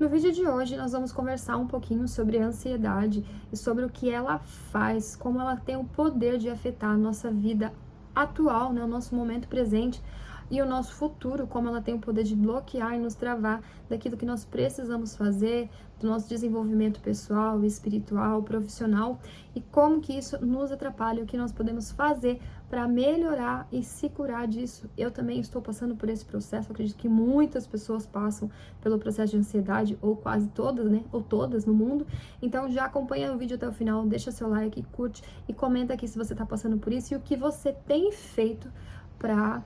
No vídeo de hoje nós vamos conversar um pouquinho sobre a ansiedade e sobre o que ela faz, como ela tem o poder de afetar a nossa vida atual, né, o nosso momento presente e o nosso futuro, como ela tem o poder de bloquear e nos travar daquilo que nós precisamos fazer, do nosso desenvolvimento pessoal, espiritual, profissional, e como que isso nos atrapalha, o que nós podemos fazer para melhorar e se curar disso. Eu também estou passando por esse processo, eu acredito que muitas pessoas passam pelo processo de ansiedade, ou quase todas, né, ou todas no mundo. Então já acompanha o vídeo até o final, deixa seu like, curte e comenta aqui se você está passando por isso e o que você tem feito para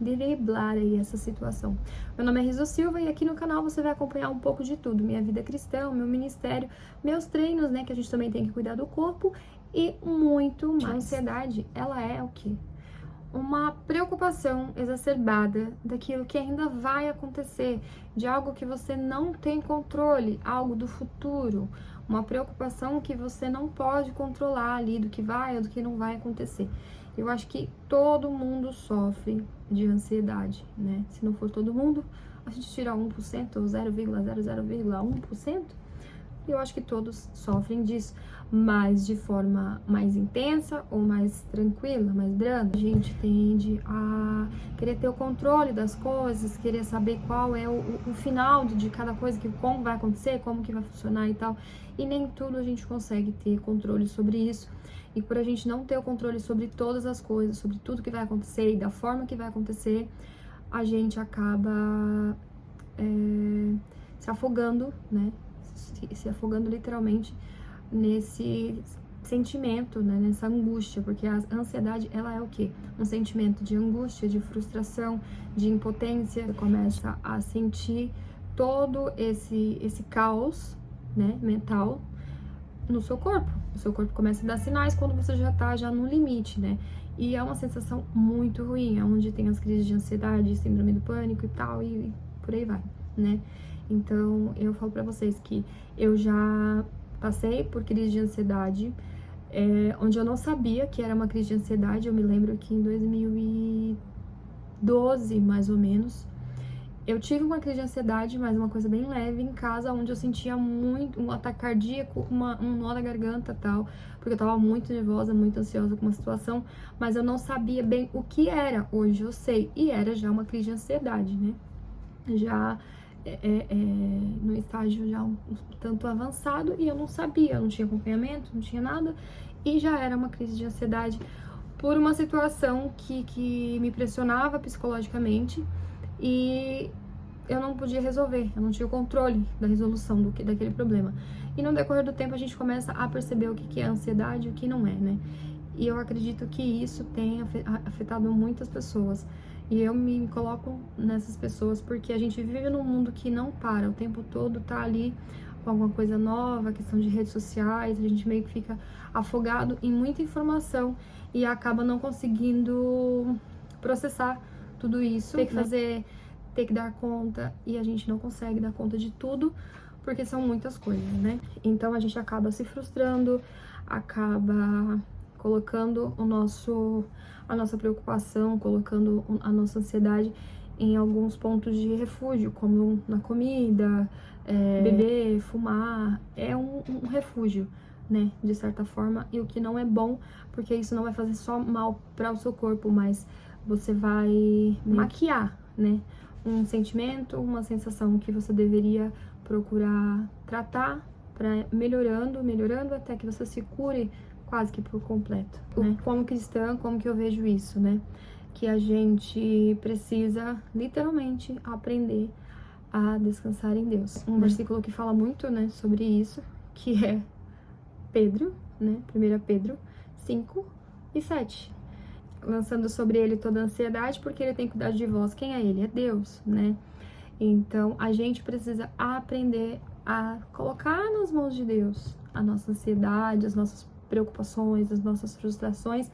driblar aí essa situação. Meu nome é Riso Silva e aqui no canal você vai acompanhar um pouco de tudo, minha vida cristã, meu ministério, meus treinos, né, que a gente também tem que cuidar do corpo e muito mais. A ansiedade, ela é o quê? Uma preocupação exacerbada daquilo que ainda vai acontecer, de algo que você não tem controle, algo do futuro, uma preocupação que você não pode controlar ali, do que vai ou do que não vai acontecer. Eu acho que todo mundo sofre de ansiedade, né? Se não for todo mundo, a gente tira 1% ou 0,00,1%. Eu acho que todos sofrem disso, mas de forma mais intensa ou mais tranquila, mais branda. A gente tende a querer ter o controle das coisas, querer saber qual é o final de cada coisa, como vai acontecer, como que vai funcionar e tal. E nem tudo a gente consegue ter controle sobre isso. E por a gente não ter o controle sobre todas as coisas, sobre tudo que vai acontecer e da forma que vai acontecer, a gente acaba se afogando, né? Se afogando literalmente nesse sentimento, né? Nessa angústia, porque a ansiedade, ela é o quê? Um sentimento de angústia, de frustração, de impotência. Você começa a sentir todo esse caos, né, mental no seu corpo. O seu corpo começa a dar sinais quando você já tá no limite, né? E é uma sensação muito ruim, é onde tem as crises de ansiedade, síndrome do pânico e tal, e por aí vai, né? Então, eu falo pra vocês que eu já passei por crise de ansiedade, onde eu não sabia que era uma crise de ansiedade. Eu me lembro que em 2012, mais ou menos, eu tive uma crise de ansiedade, mas uma coisa bem leve, em casa, onde eu sentia muito um ataque cardíaco, um nó na garganta e tal, porque eu tava muito nervosa, muito ansiosa com uma situação, mas eu não sabia bem o que era. Hoje eu sei, e era já uma crise de ansiedade, né? Já no estágio já um tanto avançado, e eu não sabia, eu não tinha acompanhamento, não tinha nada, e já era uma crise de ansiedade por uma situação que me pressionava psicologicamente, e eu não podia resolver, eu não tinha o controle da resolução daquele problema. E no decorrer do tempo a gente começa a perceber o que é ansiedade e o que não é, né? E eu acredito que isso tem afetado muitas pessoas. E eu me coloco nessas pessoas porque a gente vive num mundo que não para, o tempo todo tá ali com alguma coisa nova, questão de redes sociais, a gente meio que fica afogado em muita informação e acaba não conseguindo processar tudo isso, ter que dar conta, e a gente não consegue dar conta de tudo, porque são muitas coisas, né? Então a gente acaba se frustrando, acaba colocando a nossa preocupação, colocando a nossa ansiedade em alguns pontos de refúgio, como na comida, beber, fumar, é um refúgio, né, de certa forma, e o que não é bom, porque isso não vai fazer só mal para o seu corpo, mas você vai maquiar, né, um sentimento, uma sensação que você deveria procurar tratar para melhorando até que você se cure quase que por completo, né? Como cristã, como que eu vejo isso, né? Que a gente precisa literalmente aprender a descansar em Deus. Um versículo que fala muito, né, sobre isso, que é Pedro, né? 1 Pedro 5:7. Lançando sobre ele toda a ansiedade, porque ele tem cuidado de vós. Quem é ele? É Deus, né? Então, a gente precisa aprender a colocar nas mãos de Deus a nossa ansiedade, as nossas preocupações, as nossas frustrações,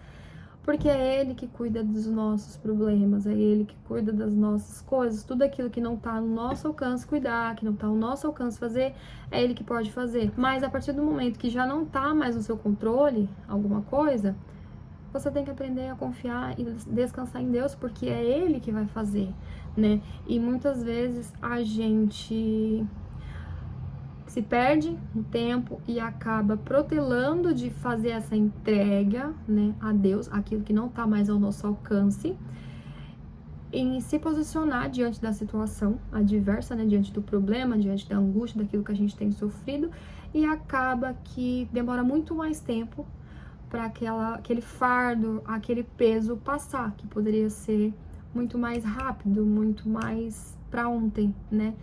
porque é Ele que cuida dos nossos problemas, é Ele que cuida das nossas coisas, tudo aquilo que não tá no nosso alcance cuidar, que não tá no nosso alcance fazer, é Ele que pode fazer. Mas a partir do momento que já não tá mais no seu controle alguma coisa, você tem que aprender a confiar e descansar em Deus, porque é Ele que vai fazer, né? E muitas vezes a gente se perde no tempo e acaba protelando de fazer essa entrega, né, a Deus, aquilo que não está mais ao nosso alcance, em se posicionar diante da situação adversa, né, diante do problema, diante da angústia, daquilo que a gente tem sofrido, e acaba que demora muito mais tempo para aquele fardo, aquele peso passar, que poderia ser muito mais rápido, muito mais para ontem, né?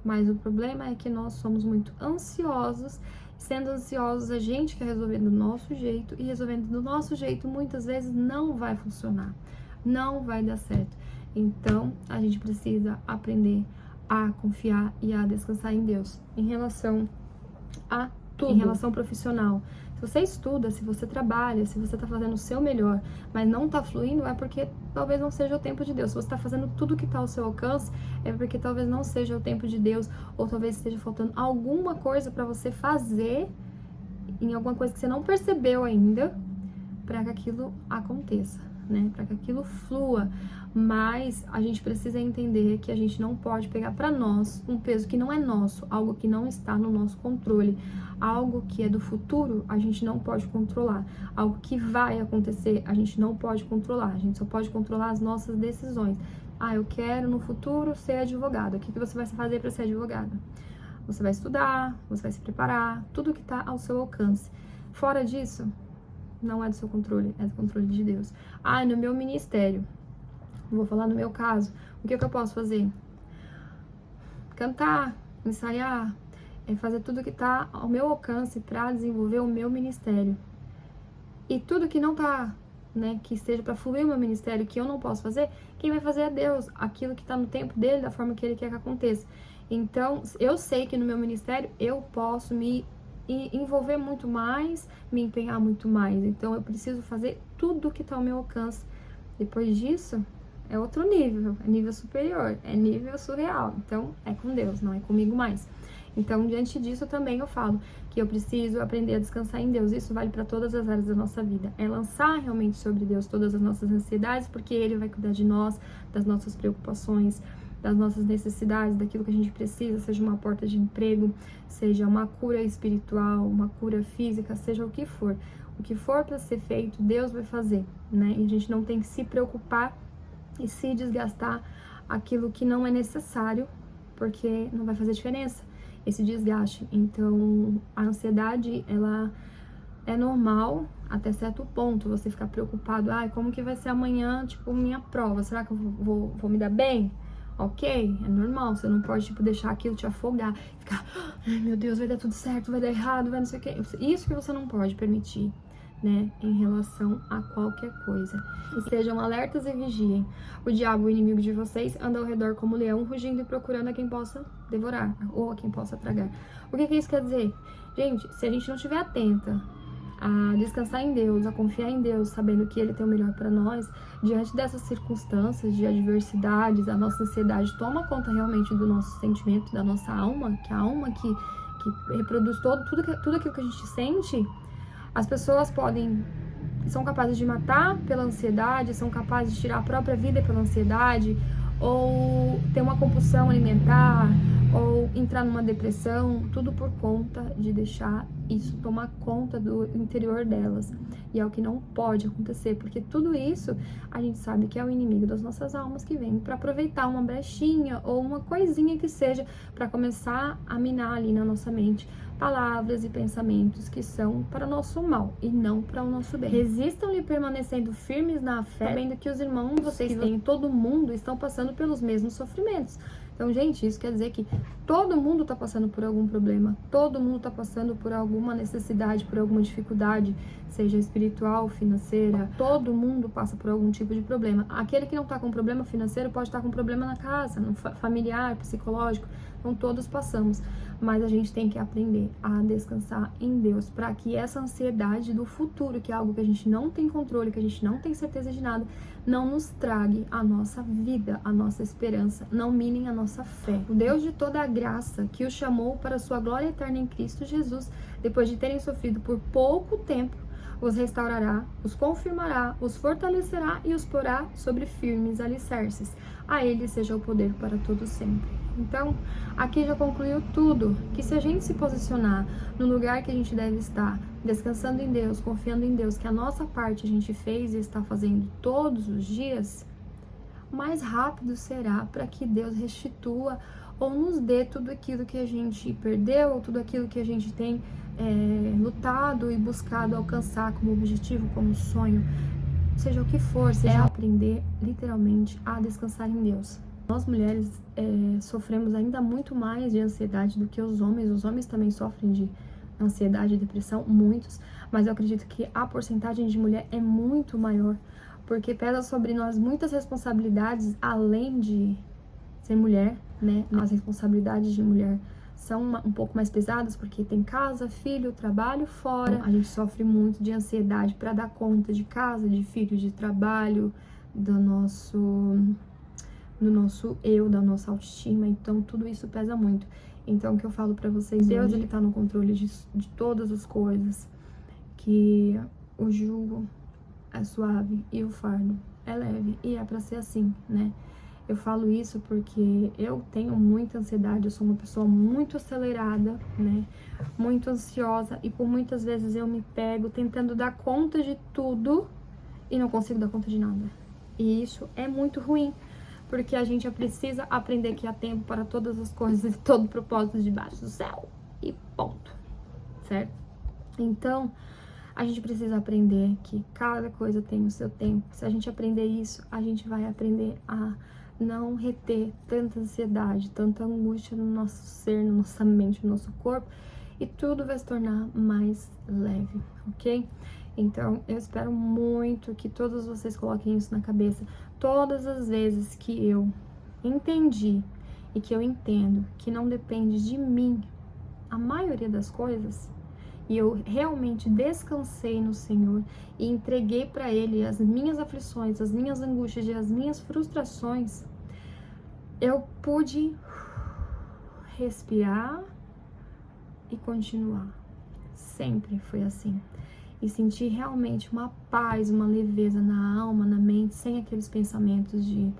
Mas o problema é que nós somos muito ansiosos. Sendo ansiosos, a gente quer resolver do nosso jeito, e resolvendo do nosso jeito muitas vezes não vai funcionar, não vai dar certo. Então, a gente precisa aprender a confiar e a descansar em Deus. Em relação a tudo, em relação profissional. Se você estuda, se você trabalha, se você tá fazendo o seu melhor, mas não tá fluindo, é porque talvez não seja o tempo de Deus. Se você tá fazendo tudo que tá ao seu alcance, é porque talvez não seja o tempo de Deus, ou talvez esteja faltando alguma coisa para você fazer, em alguma coisa que você não percebeu ainda, para que aquilo aconteça, né? Para que aquilo flua. Mas a gente precisa entender que a gente não pode pegar para nós um peso que não é nosso, algo que não está no nosso controle, algo que é do futuro, a gente não pode controlar, algo que vai acontecer, a gente não pode controlar, a gente só pode controlar as nossas decisões. Ah, eu quero no futuro ser advogada. O que você vai fazer para ser advogada? Você vai estudar, você vai se preparar, tudo que está ao seu alcance. Fora disso, não é do seu controle, é do controle de Deus. Ah, no meu ministério, vou falar no meu caso, o que eu posso fazer? Cantar, ensaiar, fazer tudo que está ao meu alcance para desenvolver o meu ministério. E tudo que não está, né, que esteja para fluir o meu ministério, que eu não posso fazer, quem vai fazer é Deus, aquilo que está no tempo dele, da forma que ele quer que aconteça. Então, eu sei que no meu ministério eu posso me envolver muito mais, me empenhar muito mais. Então, eu preciso fazer tudo que está ao meu alcance. Depois disso, é outro nível, é nível superior, é nível surreal. Então, é com Deus, não é comigo mais. Então, diante disso, também eu falo que eu preciso aprender a descansar em Deus. Isso vale para todas as áreas da nossa vida. É lançar realmente sobre Deus todas as nossas ansiedades, porque Ele vai cuidar de nós, das nossas preocupações, das nossas necessidades, daquilo que a gente precisa, seja uma porta de emprego, seja uma cura espiritual, uma cura física, seja o que for. O que for para ser feito, Deus vai fazer, né? E a gente não tem que se preocupar e se desgastar aquilo que não é necessário, porque não vai fazer diferença esse desgaste. Então, a ansiedade, ela é normal até certo ponto, você ficar preocupado, como que vai ser amanhã, tipo, minha prova, será que eu vou me dar bem? Ok, é normal, você não pode, tipo, deixar aquilo te afogar, ficar, ai meu Deus, vai dar tudo certo, vai dar errado, vai não sei o que, isso que você não pode permitir, né, em relação a qualquer coisa. E sejam alertas e vigiem. O diabo, o inimigo de vocês, anda ao redor como leão, rugindo e procurando a quem possa devorar, ou a quem possa tragar. O que isso quer dizer? Gente, se a gente não estiver atenta a descansar em Deus, a confiar em Deus, sabendo que Ele tem o melhor para nós, diante dessas circunstâncias de adversidades, a nossa ansiedade toma conta realmente do nosso sentimento, da nossa alma, que é a alma que reproduz tudo aquilo que a gente sente. As pessoas são capazes de matar pela ansiedade, são capazes de tirar a própria vida pela ansiedade, ou ter uma compulsão alimentar, ou entrar numa depressão, tudo por conta de deixar isso tomar conta do interior delas. E é o que não pode acontecer, porque tudo isso a gente sabe que é o inimigo das nossas almas que vem para aproveitar uma brechinha ou uma coisinha que seja para começar a minar ali na nossa mente palavras e pensamentos que são para o nosso mal e não para o nosso bem. Resistam-lhe permanecendo firmes na fé, sabendo que os irmãos que vocês têm, todo mundo, estão passando pelos mesmos sofrimentos. Então, gente, isso quer dizer que todo mundo está passando por algum problema, todo mundo está passando por alguma necessidade, por alguma dificuldade, seja espiritual, financeira, todo mundo passa por algum tipo de problema. Aquele que não está com problema financeiro pode estar com problema na casa, no familiar, psicológico, então todos passamos. Mas a gente tem que aprender a descansar em Deus, para que essa ansiedade do futuro, que é algo que a gente não tem controle, que a gente não tem certeza de nada, não nos trague a nossa vida, a nossa esperança, não minem a nossa fé. O Deus de toda a graça, que os chamou para a sua glória eterna em Cristo Jesus, depois de terem sofrido por pouco tempo, os restaurará, os confirmará, os fortalecerá e os porá sobre firmes alicerces. A Ele seja o poder para todo sempre. Então, aqui já concluiu tudo, que se a gente se posicionar no lugar que a gente deve estar, descansando em Deus, confiando em Deus, que a nossa parte a gente fez e está fazendo todos os dias, mais rápido será para que Deus restitua ou nos dê tudo aquilo que a gente perdeu, ou tudo aquilo que a gente tem lutado e buscado alcançar como objetivo, como sonho, seja o que for, seja aprender literalmente a descansar em Deus. Nós mulheres sofremos ainda muito mais de ansiedade do que os homens também sofrem de ansiedade e depressão, muitos, mas eu acredito que a porcentagem de mulher é muito maior, porque pesa sobre nós muitas responsabilidades, além de ser mulher, né? As responsabilidades de mulher são um pouco mais pesadas, porque tem casa, filho, trabalho fora. A gente sofre muito de ansiedade para dar conta de casa, de filho, de trabalho, do nosso eu, da nossa autoestima. Então, tudo isso pesa muito. Então, o que eu falo pra vocês, Deus, ele tá no controle de todas as coisas, que o jugo é suave e o fardo é leve, e é pra ser assim, né? Eu falo isso porque eu tenho muita ansiedade, eu sou uma pessoa muito acelerada, né? Muito ansiosa, e por muitas vezes eu me pego tentando dar conta de tudo e não consigo dar conta de nada. E isso é muito ruim, porque a gente precisa aprender que há tempo para todas as coisas e todo propósito debaixo do céu. E ponto. Certo? Então, a gente precisa aprender que cada coisa tem o seu tempo. Se a gente aprender isso, a gente vai aprender a não reter tanta ansiedade, tanta angústia no nosso ser, na nossa mente, no nosso corpo, e tudo vai se tornar mais leve, ok? Então, eu espero muito que todos vocês coloquem isso na cabeça. Todas as vezes que eu entendi e que eu entendo que não depende de mim a maioria das coisas, e eu realmente descansei no Senhor e entreguei para Ele as minhas aflições, as minhas angústias e as minhas frustrações, eu pude respirar e continuar. Sempre foi assim. E sentir realmente uma paz, uma leveza na alma, na mente, sem aqueles pensamentos de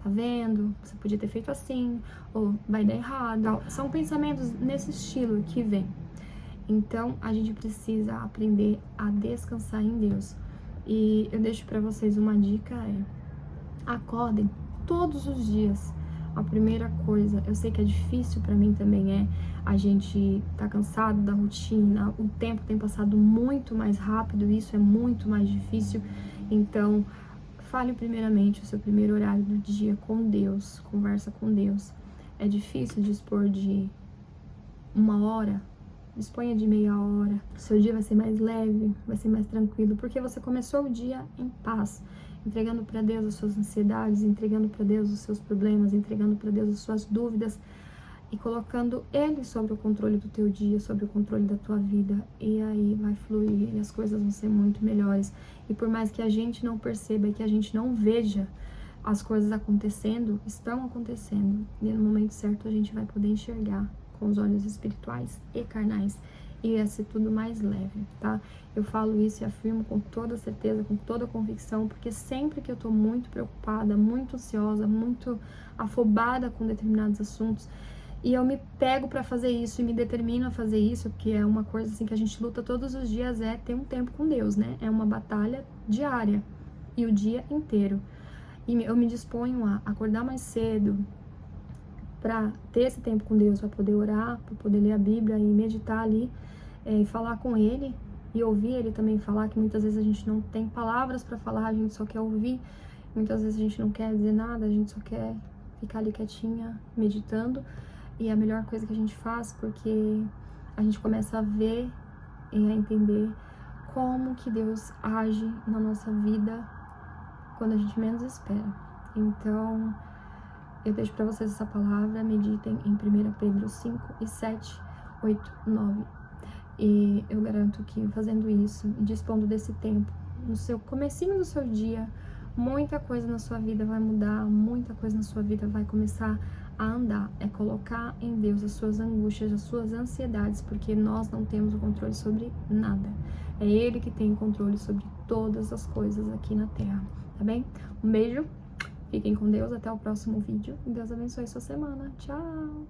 tá vendo, você podia ter feito assim, ou vai dar errado. São pensamentos nesse estilo que vem. Então, a gente precisa aprender a descansar em Deus. E eu deixo pra vocês uma dica, acordem todos os dias. A primeira coisa, eu sei que é difícil pra mim também, a gente tá cansado da rotina, o tempo tem passado muito mais rápido, isso é muito mais difícil. Então, fale primeiramente o seu primeiro horário do dia com Deus, conversa com Deus. É difícil dispor de 1 hora, disponha de meia hora. O seu dia vai ser mais leve, vai ser mais tranquilo, porque você começou o dia em paz, entregando para Deus as suas ansiedades, entregando para Deus os seus problemas, entregando para Deus as suas dúvidas e colocando Ele sobre o controle do teu dia, sobre o controle da tua vida. E aí vai fluir e as coisas vão ser muito melhores. E por mais que a gente não perceba e que a gente não veja as coisas acontecendo, estão acontecendo. E no momento certo a gente vai poder enxergar com os olhos espirituais e carnais, e ia ser tudo mais leve, tá? Eu falo isso e afirmo com toda certeza, com toda convicção, porque sempre que eu tô muito preocupada, muito ansiosa, muito afobada com determinados assuntos, e eu me pego pra fazer isso e me determino a fazer isso, que é uma coisa assim que a gente luta todos os dias, é ter um tempo com Deus, né? É uma batalha diária e o dia inteiro. E eu me disponho a acordar mais cedo, para ter esse tempo com Deus, para poder orar, para poder ler a Bíblia e meditar ali, e falar com Ele, e ouvir Ele também falar, que muitas vezes a gente não tem palavras para falar, a gente só quer ouvir, muitas vezes a gente não quer dizer nada, a gente só quer ficar ali quietinha, meditando, e é a melhor coisa que a gente faz, porque a gente começa a ver e a entender como que Deus age na nossa vida quando a gente menos espera. Então, eu deixo para vocês essa palavra, meditem em 1 Pedro 5 e 7, 8, 9. E eu garanto que fazendo isso e dispondo desse tempo, no seu comecinho do seu dia, muita coisa na sua vida vai mudar, muita coisa na sua vida vai começar a andar. É colocar em Deus as suas angústias, as suas ansiedades, porque nós não temos o controle sobre nada. É Ele que tem o controle sobre todas as coisas aqui na Terra, tá bem? Um beijo. Fiquem com Deus, até o próximo vídeo. Deus abençoe sua semana. Tchau!